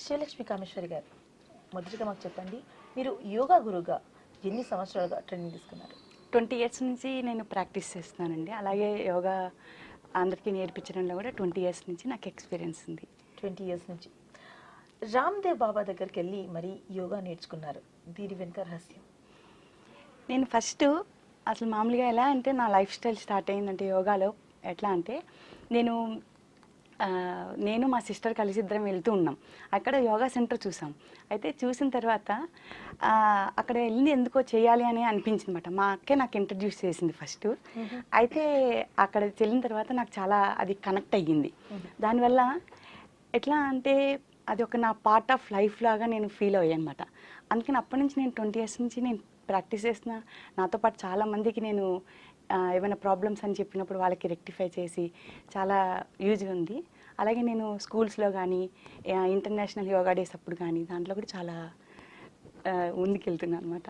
శివలక్ష్మి కామేశ్వరి గారు, మొదటిగా మాకు చెప్పండి, మీరు యోగా గురువుగా ఎన్ని సంవత్సరాలుగా ట్రైనింగ్ తీసుకున్నారు? 20 ఇయర్స్ నుంచి నేను ప్రాక్టీస్ చేస్తున్నానండి. అలాగే యోగా అందరికీ నేర్పించడంలో కూడా 20 ఇయర్స్ నుంచి నాకు ఎక్స్పీరియన్స్ ఉంది. 20 ఇయర్స్ నుంచి రామ్దేవ్ బాబా దగ్గరికి వెళ్ళి మరి యోగా నేర్చుకున్నారు. దీని వెనుక రహస్యం? నేను ఫస్ట్ అసలు మామూలుగా ఎలా అంటే నా లైఫ్ స్టైల్ స్టార్ట్ అయిందంటే యోగాలో ఎట్లా అంటే నేను నేను మా సిస్టర్ కలిసి ఇద్దరం వెళ్తూ ఉన్నాం. అక్కడ యోగా సెంటర్ చూసాం. అయితే చూసిన తర్వాత అక్కడ వెళ్ళి ఎందుకో చేయాలి అని అనిపించింది అనమాట. మా అక్కే నాకు ఇంట్రడ్యూస్ చేసింది ఫస్ట్. అయితే అక్కడ వెళ్ళిన తర్వాత నాకు చాలా అది కనెక్ట్ అయ్యింది. దానివల్ల ఎట్లా అంటే అది ఒక నా పార్ట్ ఆఫ్ లైఫ్ లాగా నేను ఫీల్ అయ్యాను అనమాట. అందుకని అప్పటి నుంచి నేను 20 ఇయర్స్ నుంచి నేను ప్రాక్టీస్ చేస్తున్నా. నాతో పాటు చాలామందికి నేను ఏమైనా ప్రాబ్లమ్స్ అని చెప్పినప్పుడు వాళ్ళకి రెక్టిఫై చేసి చాలా యూజ్గా ఉంది. అలాగే నేను స్కూల్స్లో కానీ ఇంటర్నేషనల్ యోగా డేస్ అప్పుడు కానీ దాంట్లో కూడా చాలా ముందుకెళ్తున్నాను అనమాట.